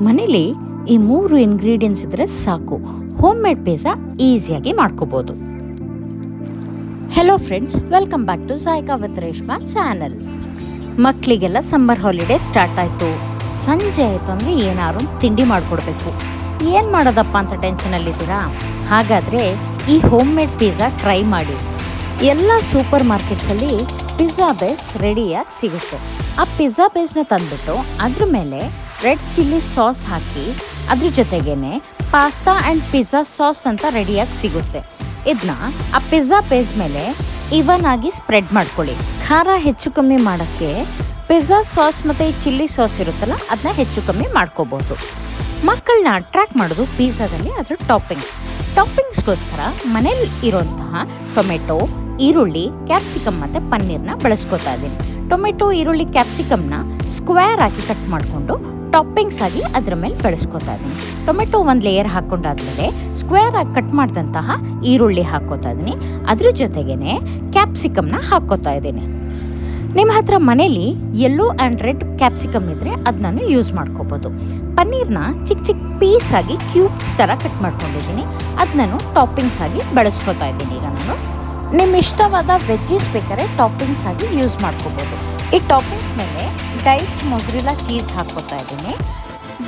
ಮನೇಲಿ ಈ 3 ಇಂಗ್ರೀಡಿಯೆಂಟ್ಸ್ ಇದ್ರೆ ಸಾಕು, ಹೋಮ್ ಮೇಡ್ ಪಿಜ್ಜಾ ಈಸಿಯಾಗಿ ಮಾಡ್ಕೋಬೋದು. Hello friends, welcome back to Zaika with Reshma channel. ಮಕ್ಕಳಿಗೆಲ್ಲ ಸಮ್ಮರ್ ಹಾಲಿಡೇ ಸ್ಟಾರ್ಟ್ ಆಯಿತು. ಸಂಜೆ ಆಯಿತು ಅಂದರೆ ಏನಾದ್ರು ತಿಂಡಿ ಮಾಡಿಕೊಡ್ಬೇಕು. ಏನು ಮಾಡೋದಪ್ಪ ಅಂತ ಟೆನ್ಷನಲ್ಲಿದ್ದೀರಾ? ಹಾಗಾದರೆ ಈ ಹೋಮ್ ಮೇಡ್ ಪಿಜ್ಜಾ ಟ್ರೈ ಮಾಡಿ. ಎಲ್ಲ ಸೂಪರ್ ಮಾರ್ಕೆಟ್ಸಲ್ಲಿ ಪಿಜ್ಜಾ ಬೇಸ್ ರೆಡಿಯಾಗಿ ಸಿಗುತ್ತೆ. ಆ ಪಿಜ್ಜಾ ಬೇಸ್ನ ತಂದುಬಿಟ್ಟು ಅದ್ರ ಮೇಲೆ ರೆಡ್ ಚಿಲ್ಲಿ ಸಾಸ್ ಹಾಕಿ, ಅದ್ರ ಜೊತೆಗೇನೆ ಪಾಸ್ತಾ ಆ್ಯಂಡ್ ಪಿಜ್ಜಾ ಸಾಸ್ ಅಂತ ರೆಡಿಯಾಗಿ ಸಿಗುತ್ತೆ. ಇದನ್ನ ಆ ಪಿಜ್ಜಾ ಬೇಸ್ ಮೇಲೆ ಇವನ್ ಆಗಿ ಸ್ಪ್ರೆಡ್ ಮಾಡ್ಕೊಳ್ಳಿ. ಖಾರ ಹೆಚ್ಚು ಕಮ್ಮಿ ಮಾಡೋಕ್ಕೆ ಪಿಜ್ಜಾ ಸಾಸ್ ಮತ್ತು ಈ ಚಿಲ್ಲಿ ಸಾಸ್ ಇರುತ್ತಲ್ಲ, ಅದನ್ನ ಹೆಚ್ಚು ಕಮ್ಮಿ ಮಾಡ್ಕೋಬೋದು. ಮಕ್ಕಳನ್ನ ಅಟ್ರ್ಯಾಕ್ಟ್ ಮಾಡೋದು ಪಿಜ್ಜಾದಲ್ಲಿ ಅದರ ಟಾಪಿಂಗ್ಸ್ಗೋಸ್ಕರ ಮನೇಲಿ ಇರೋಂತಹ ಟೊಮೆಟೊ, ಈರುಳ್ಳಿ, ಕ್ಯಾಪ್ಸಿಕಮ್ ಮತ್ತು ಪನ್ನೀರ್ನ ಬಳಸ್ಕೊತಾ ಇದ್ದೀನಿ. ಟೊಮೆಟೊ, ಈರುಳ್ಳಿ, ಕ್ಯಾಪ್ಸಿಕಮ್ನ ಸ್ಕ್ವೇರ್ ಆಗಿ ಕಟ್ ಮಾಡಿಕೊಂಡು ಟಾಪಿಂಗ್ಸ್ ಆಗಿ ಅದರ ಮೇಲೆ ಬೆಳೆಸ್ಕೊತಾ ಇದ್ದೀನಿ. ಟೊಮೆಟೊ ಒಂದು ಲೇಯರ್ ಹಾಕ್ಕೊಂಡಾದ್ಮೇಲೆ ಸ್ಕ್ವೇರ್ ಆಗಿ ಕಟ್ ಮಾಡಿದಂತಹ ಈರುಳ್ಳಿ ಹಾಕ್ಕೋತಾ ಇದ್ದೀನಿ. ಅದ್ರ ಜೊತೆಗೇನೆ ಕ್ಯಾಪ್ಸಿಕಮ್ನ ಹಾಕ್ಕೋತಾ ಇದ್ದೀನಿ. ನಿಮ್ಮ ಹತ್ರ ಮನೇಲಿ ಯೆಲ್ಲೋ ಆ್ಯಂಡ್ ರೆಡ್ ಕ್ಯಾಪ್ಸಿಕಮ್ ಇದ್ದರೆ ಅದನ್ನು ಯೂಸ್ ಮಾಡ್ಕೋಬೋದು. ಪನ್ನೀರ್ನ ಚಿಕ್ಕ ಚಿಕ್ಕ ಪೀಸ್ ಆಗಿ ಕ್ಯೂಬ್ಸ್ ಥರ ಕಟ್ ಮಾಡ್ಕೊಂಡಿದ್ದೀನಿ. ಅದನ್ನು ಟಾಪಿಂಗ್ಸ್ ಆಗಿ ಬಳಸ್ಕೊತಾ ಇದ್ದೀನಿ. ಈಗ ನಾನು ನಿಮ್ಮ ಇಷ್ಟವಾದ ವೆಜ್ಜೀಸ್ ಬೇಕಾದ್ರೆ ಟಾಪಿಂಗ್ಸ್ ಆಗಿ ಯೂಸ್ ಮಾಡ್ಕೋಬೋದು. ಈ ಟಾಪಿಂಗ್ಸ್ ಮೇಲೆ ಡೈಸ್ಡ್ ಮೊಸರಿಲ್ಲಾ ಚೀಸ್ ಹಾಕ್ಕೋತಾ ಇದ್ದೀನಿ.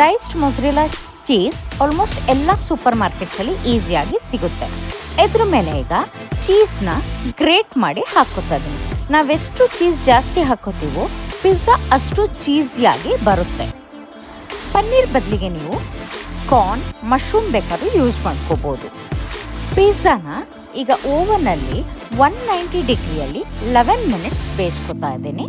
ಡೈಸ್ಡ್ ಮೊಸರಿಲ್ಲಾ ಚೀಸ್ ಆಲ್ಮೋಸ್ಟ್ ಎಲ್ಲ ಸೂಪರ್ ಮಾರ್ಕೆಟ್ಸಲ್ಲಿ ಈಸಿಯಾಗಿ ಸಿಗುತ್ತೆ. ಇದ್ರ ಮೇಲೆ ಈಗ ಚೀಸ್ನ ಗ್ರೇಟ್ ಮಾಡಿ ಹಾಕ್ಕೋತಾ ಇದ್ದೀನಿ. ನಾವೆಷ್ಟು ಚೀಸ್ ಜಾಸ್ತಿ ಹಾಕೋತೀವೋ ಪಿಜ್ಜಾ ಅಷ್ಟು ಚೀಸಿಯಾಗಿ ಬರುತ್ತೆ. ಪನ್ನೀರ್ ಬದಲಿಗೆ ನೀವು ಕಾರ್ನ್, ಮಶ್ರೂಮ್ ಬೇಕಾದ್ರೂ ಯೂಸ್ ಮಾಡ್ಕೋಬೋದು. ಪಿಜ್ಜಾನ ಈಗ ಓವನಲ್ಲಿ 190 ಡಿಗ್ರಿಯಲ್ಲಿ 11 ಮಿನಿಟ್ಸ್ ಬೇಯಿಸ್ಕೊತಾ ಇದ್ದೀನಿ.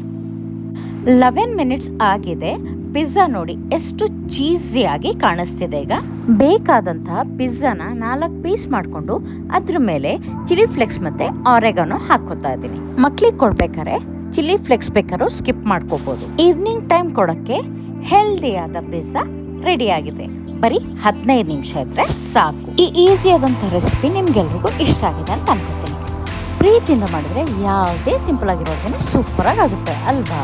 11 ಮಿನಿಟ್ಸ್ ಆಗಿದೆ. ಪಿಜ್ಜಾ ನೋಡಿ ಎಷ್ಟು ಚೀಸಿಯಾಗಿ ಕಾಣಿಸ್ತಿದೆ. ಈಗ ಬೇಕಾದಂತಹ ಪಿಜ್ಜಾನ 4 ಪೀಸ್ ಮಾಡಿಕೊಂಡು ಅದ್ರ ಮೇಲೆ ಚಿಲ್ಲಿ ಫ್ಲೆಕ್ಸ್ ಮತ್ತು ಆರೆಗಾನೋ ಹಾಕ್ಕೋತಾ ಇದ್ದೀನಿ. ಮಕ್ಳಿಗೆ ಕೊಡ್ಬೇಕಾದ್ರೆ ಚಿಲ್ಲಿ ಫ್ಲೆಕ್ಸ್ ಬೇಕಾದ್ರೂ ಸ್ಕಿಪ್ ಮಾಡ್ಕೋಬೋದು. ಈವ್ನಿಂಗ್ ಟೈಮ್ ಕೊಡೋಕ್ಕೆ ಹೆಲ್ದಿಯಾದ ಪಿಜ್ಜಾ ರೆಡಿಯಾಗಿದೆ. ಬರೀ 15 ನಿಮಿಷ ಇದ್ರೆ ಸಾಕು. ಈ ಈಸಿಯಾದಂಥ ರೆಸಿಪಿ ನಿಮ್ಗೆಲ್ರಿಗೂ ಇಷ್ಟ ಆಗಿದೆ ಅಂತ ಅನ್ಕೋತೀನಿ. ಪ್ರೀತಿಯಿಂದ ಮಾಡಿದ್ರೆ ಯಾವುದೇ ಸಿಂಪಲ್ ಆಗಿರೋದನ್ನು ಸೂಪರಾಗಿ ಆಗುತ್ತೆ ಅಲ್ವಾ?